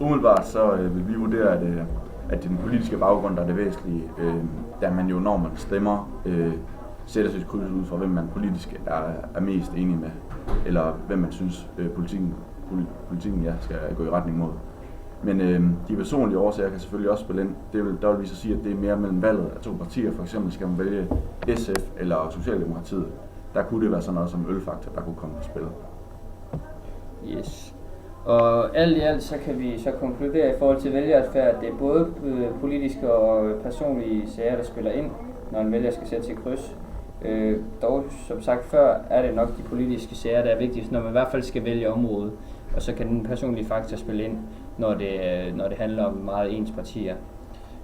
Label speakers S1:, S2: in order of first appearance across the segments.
S1: Umiddelbart så vil vi vurdere, at det er den politiske baggrund, der er det væsentlige, da man jo, når man stemmer, sætter sit kryds ud for, hvem man politisk er mest enig med, eller hvem man synes politikken skal gå i retning mod. Men de personlige årsager kan selvfølgelig også spille ind. Der vil vi så sige, at det er mere mellem valget af to partier. For eksempel skal man vælge SF eller Socialdemokratiet. Der kunne det være sådan noget som ølfaktor, der kunne komme på spil.
S2: Yes. Og alt i alt, så kan vi så konkludere i forhold til vælgeradfærd, at det er både politiske og personlige sager, der spiller ind, når en vælger skal sætte sit kryds. Dog, som sagt før, er det nok de politiske sager, der er vigtigst, når man i hvert fald skal vælge område. Og så kan den personlige faktor spille ind, når det handler om meget ens partier.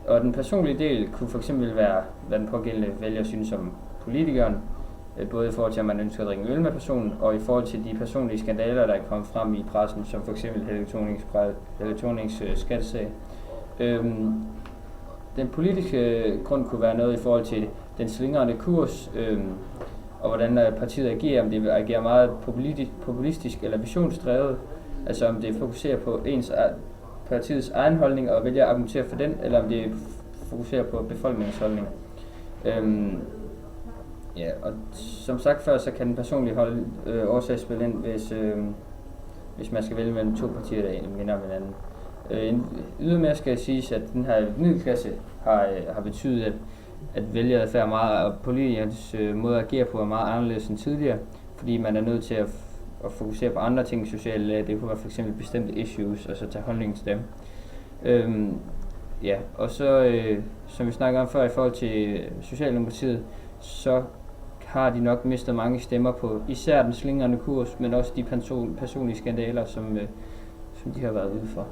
S2: Og den personlige del kunne for eksempel være, hvad den pågældende vælger synes om politikeren, både i forhold til, at man ønsker at drikke øl med personen, og i forhold til de personlige skandaler, der er kommet frem i pressen, som for eksempel Helle Thornings skattesag. Den politiske grund kunne være noget i forhold til den slingrende kurs, og hvordan partiet agerer, om det agerer meget populistisk eller visionsdrevet, altså om det fokuserer på partiets egen holdning og vælger at argumentere for den, eller om det fokuserer på befolkningens holdning. Ja, og som sagt før, så kan den personlige årsag spille ind, hvis man skal vælge mellem to partier, der minder om hinanden. Ydermere skal jeg sige, at den her middelklasse har betydet, at vælgeradfærd er meget, og politikernes måde at agere på er meget anderledes end tidligere, fordi man er nødt til at fokusere på andre ting i sociale lag. Det kunne være for eksempel bestemte issues, og så tage holdning til dem. Ja, og så, som vi snakker om før i forhold til Socialdemokratiet, så har de nok mistet mange stemmer på især den slingrende kurs, men også de personlige skandaler, som de har været ude for.